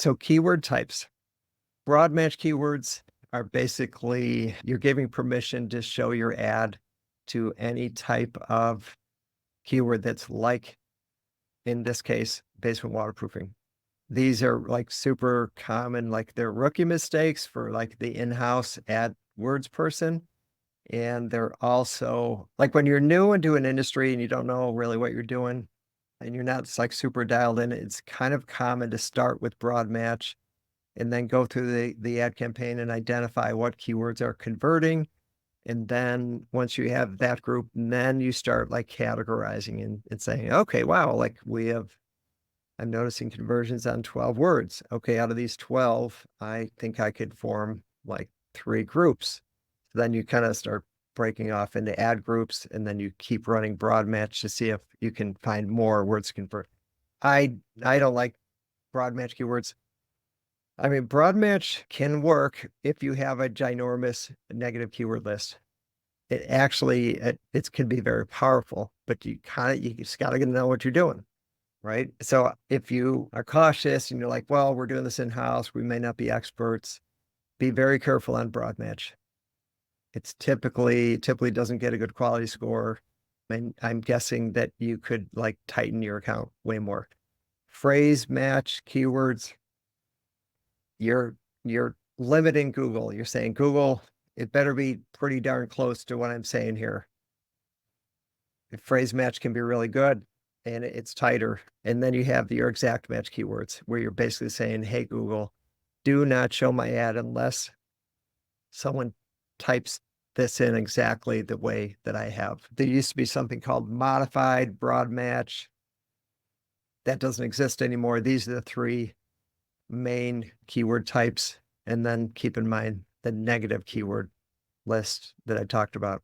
So keyword types. Broad match keywords are basically you're giving permission to show your ad to any type of keyword that's like, in this case, basement waterproofing. These are like super common, like they're rookie mistakes for like the in-house AdWords person. And they're also like when you're new into an industry and you don't know really what you're doing and you're not like super dialed in, it's kind of common to start with broad match and then go through the ad campaign and identify what keywords are converting. And then once you have that group, then you start like categorizing and saying, okay, wow, like I'm noticing conversions on 12 words. Okay, out of these 12, I think I could form like 3 groups. So then you kind of start breaking off into ad groups and then you keep running broad match to see if you can find more words to convert. I don't like broad match keywords. I mean, broad match can work if you have a ginormous negative keyword list. It actually it can be very powerful, but you just gotta know what you're doing, right? So if you are cautious and you're like, well, we're doing this in-house, we may not be experts, be very careful on broad match. It's typically doesn't get a good quality score. And I'm guessing that you could like tighten your account way more. Phrase match keywords, you're limiting Google. You're saying, Google, it better be pretty darn close to what I'm saying here. The phrase match can be really good and it's tighter. And then you have your exact match keywords where you're basically saying, hey, Google, do not show my ad unless someone types this in exactly the way that I have. There used to be something called modified broad match. That doesn't exist anymore. These are the 3 main keyword types. And then keep in mind the negative keyword list that I talked about.